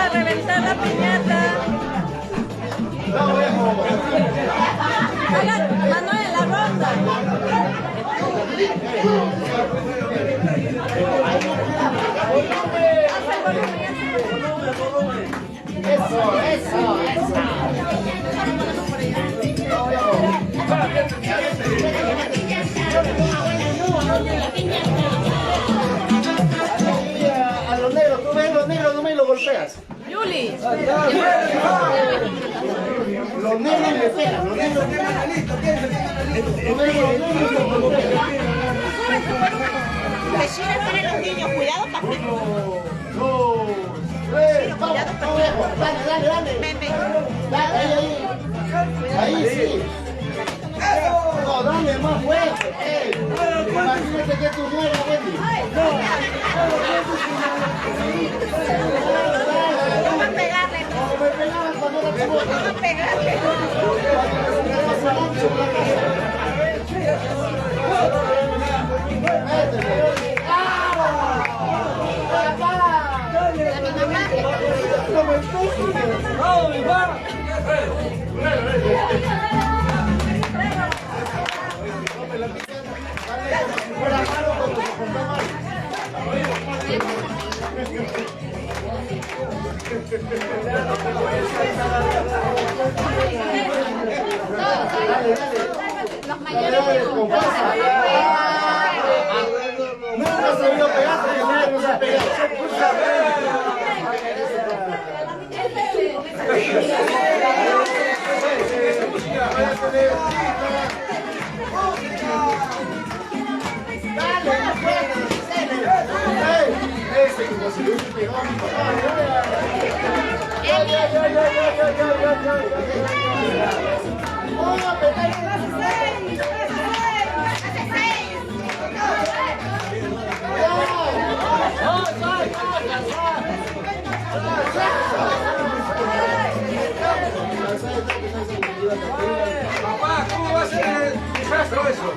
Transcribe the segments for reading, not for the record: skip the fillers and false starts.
a reventar la piñata. Manuel, la ronda. Eso. A los negros, tú ves los negros, no me lo golpeas. Yuli. Los negros me pegan, los negros me Vecinos tienen los niños, cuidado, papito. Dale. Ven. Ahí sí. No, dale más fuerte. Imagínate que tú mueras, Wendy. Vamos a pegarle. Como me pegaban cuando era chico. Vamos a pegarle. Los mayores. Nunca se vio pegar, porque no se ha pegado. Papá, ¿cómo va a ser el desastre eso?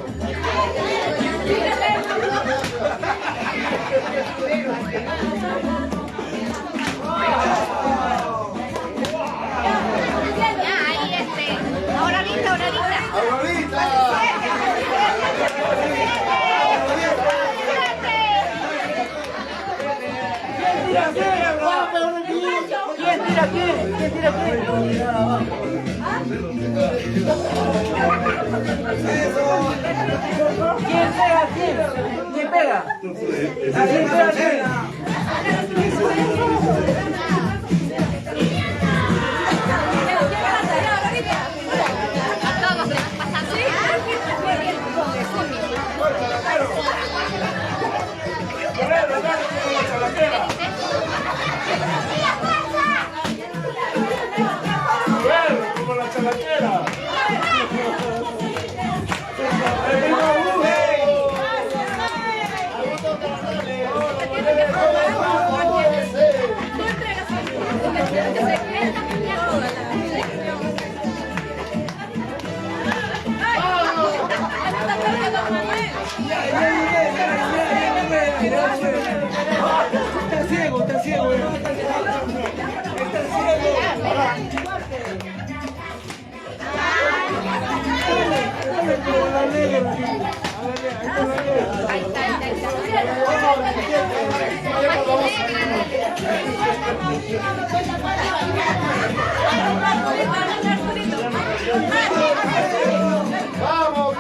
¿Quién tira quién? ¿Quién tira quién? ¿Quién pega a quién? ¿Quién pega? ¿Quién pega a quién? Como la chalaquera. Está ciego, está ciego. ¡Vamos,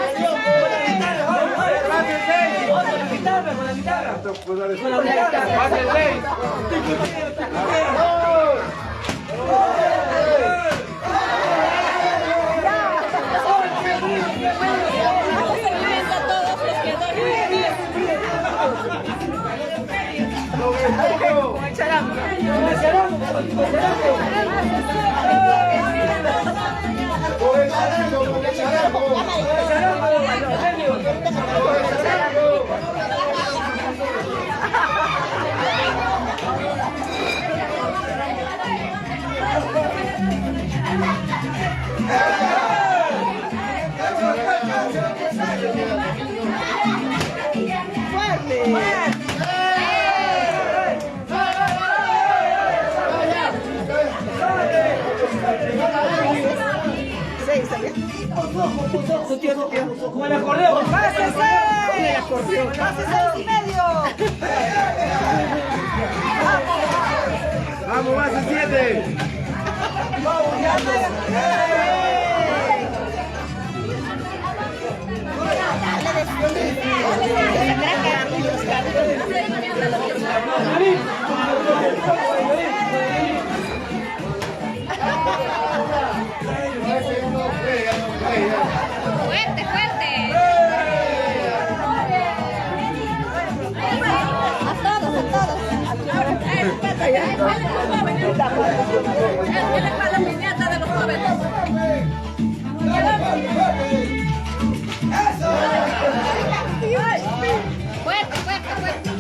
Como el acordeón. ¡Pásese! ¡Pásese al medio! Vamos, más de 7. Fuerte, fuerte. A todos, a todos. Él es para la piñata de los jóvenes. Fuerte, fuerte, fuerte.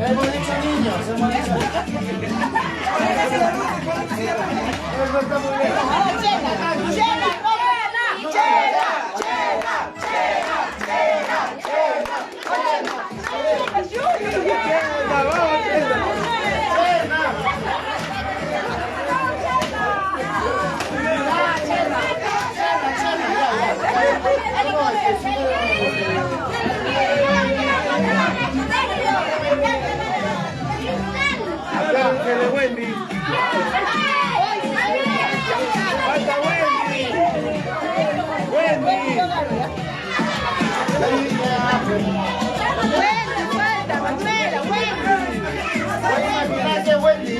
Hemos dicho niños, hemos dicho. Eso está muy bien. Ángel Wendy. Falta Wendy. Wendy. Wendy.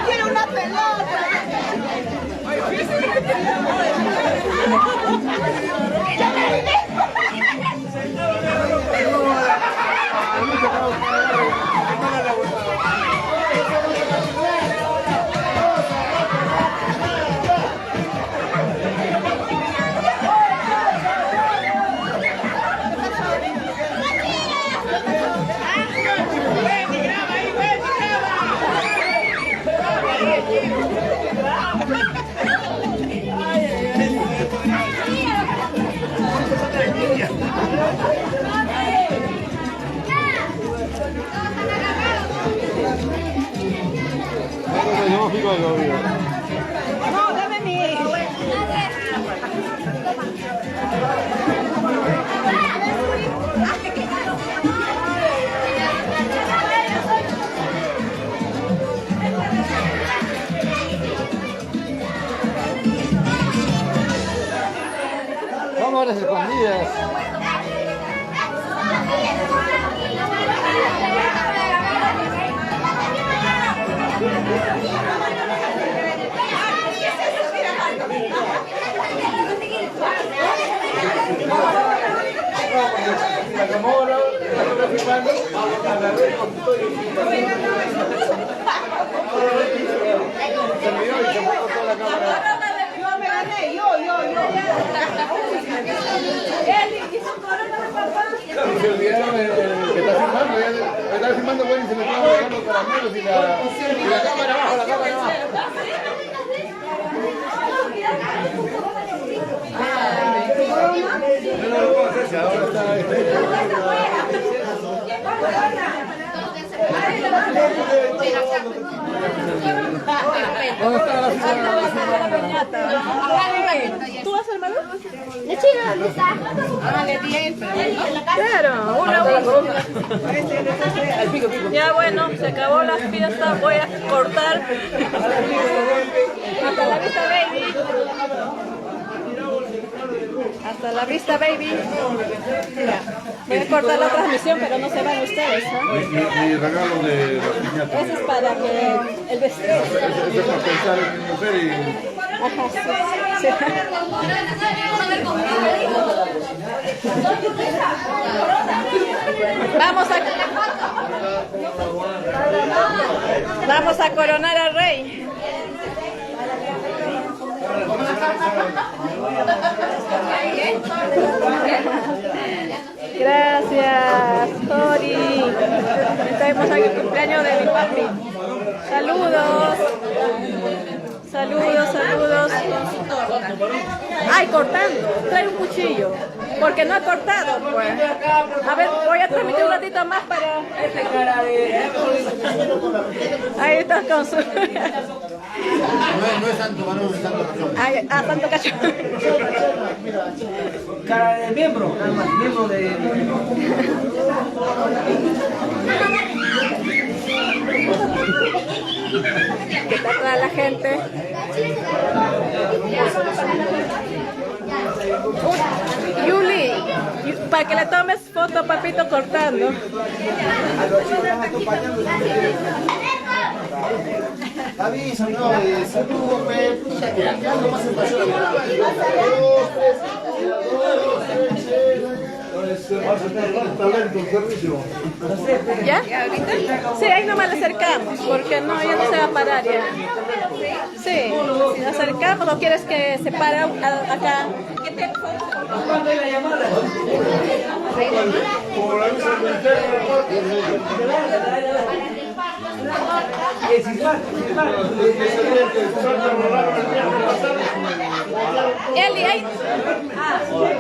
Quiero una pelota. No, dame mi. Vamos a las escondidas. La Camora, la filmando, agarré con todo y se me dio y se fue con toda la cámara. Yo me gané, yo. Se olvidaron el que está filmando, ya estaba filmando bueno y se me estaban pegando los caramelos y la cámara abajo, la cámara abajo. No lo puedo hacer, ahora ¿dónde está la ¿Tú vas al malo? La chica, ¿dónde está? Claro, uno a uno. Ya bueno, se acabó la fiesta, voy a cortar. Hasta la vista, baby. Hasta la vista, baby. Ya. Voy a cortar la transmisión, pero no se van ustedes, ¿no? Mi regalo de la piñata. Eso es para que el vestido. Eso es para pensar en mi mujer y... Ajá, sí. Vamos a coronar al rey. Gracias, Tori. Estamos aquí en el cumpleaños de mi papi. Saludos. Saludos. Ay, cortando. Trae un cuchillo. Porque no ha cortado, pues. A ver, voy a transmitir un ratito más para... Ahí está con su... No es santo varón, es santo cachorro. Ay, santo cachorro. Cara de miembro, miembro de... ¿Qué tal toda la gente? Yuli, para que le tomes foto a Papito cortando. Avisa, no, saludos, algo más en ¿Ya? Sí, ahí nomás le acercamos, porque no, ya no se va a parar ya. Sí, si le acercamos, ¿o quieres que se pare acá? ¿Cuándo hay la llamada? Eli,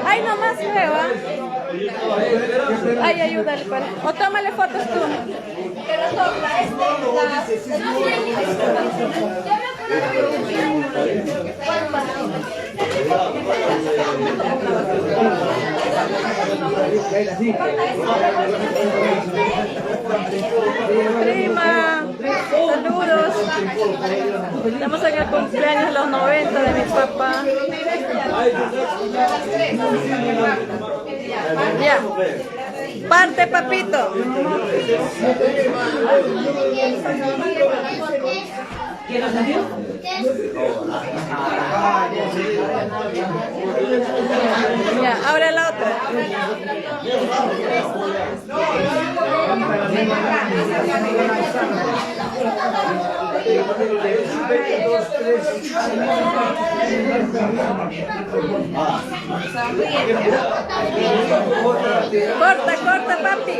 ahí nomás veo, ¿ah? Ay, ayúdale para. O tómale fotos tú. Prima, saludos. Estamos en el cumpleaños los 90 de mi papá. Ya. Parte, papito. ¿Quién lo salió? Ya, ahora la otra. Corta, corta, papi.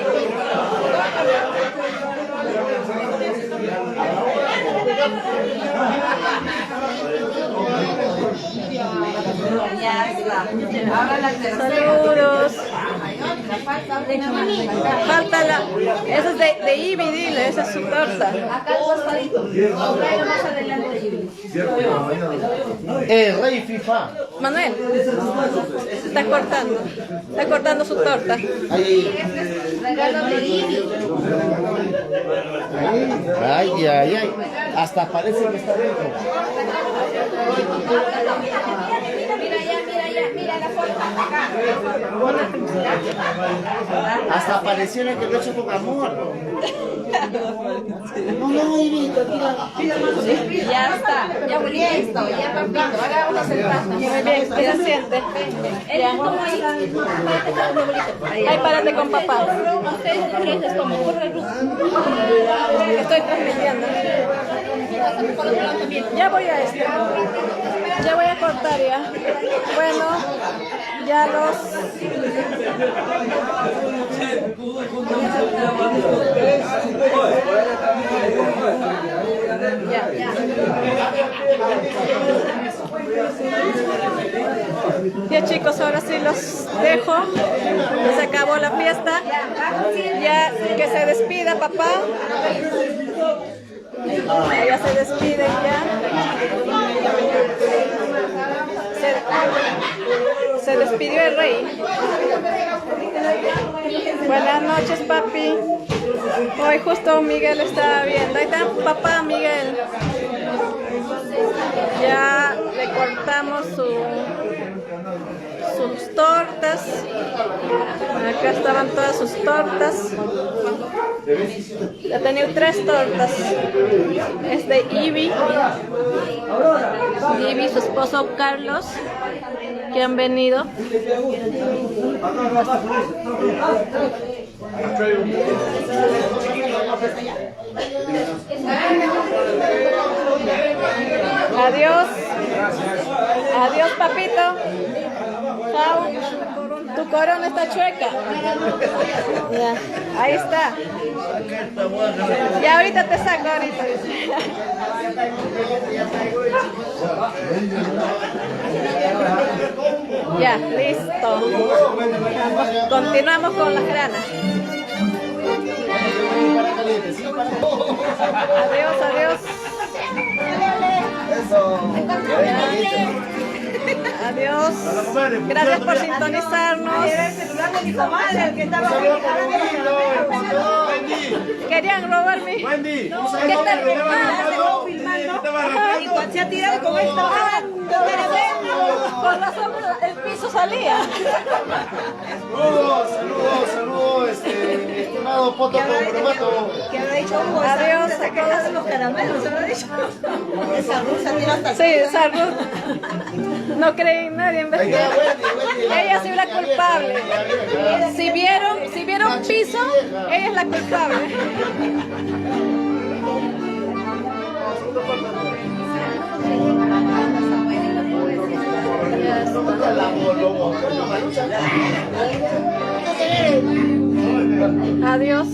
Saludos. Falta la... Eso es de Ivy, dile, esa es su torta. Rey FIFA. Manuel, está cortando su torta. Ay, ay, ay. Hasta parece que está dentro. Mira la foto acá. Hasta pareciera que lo he hecho con amor. No, Ivy, tranquila. Ya está, ya volví esto, ya papito, ahora vamos a sentarnos. Muy bien, ¿qué se siente? Ya. Ahí párate con papá. Estoy transmitiendo. Ya voy a esto. Ya voy a cortar ya. Bueno, ya los... Ya chicos, ahora sí los dejo. Se acabó la fiesta. Ya que se despida papá. Ya se despiden ya. Se despidió el rey. Buenas noches, papi. Hoy justo Miguel estaba viendo. Ahí está papá Miguel. Ya le cortamos sus tortas. Acá estaban todas sus tortas. Ha tenido 3 tortas. Es de Ivy. Ivy, su esposo Carlos, que han venido. Adiós. Adiós, papito. Chao. Tu corona está chueca. Ya, ahí está. Ya ahorita te saco, ahorita. Ya, listo. Continuamos con las granas. Adiós, adiós. Adiós. Gracias por sintonizarnos. Querían robarme. Wendy, ¿Qué están Y se ha tirado con esto. Con razón el piso salía. Saludos, estimado Poto Cromato. ¿Qué habrá dicho Hugo? Adiós a todos todos. los caramelos, ¿se habrá dicho? Esa rusa tira hasta Sí, esa Ruth. No creí en nadie en vez de ella sí era culpable. Si vieron piso, ella es la culpable. Adiós.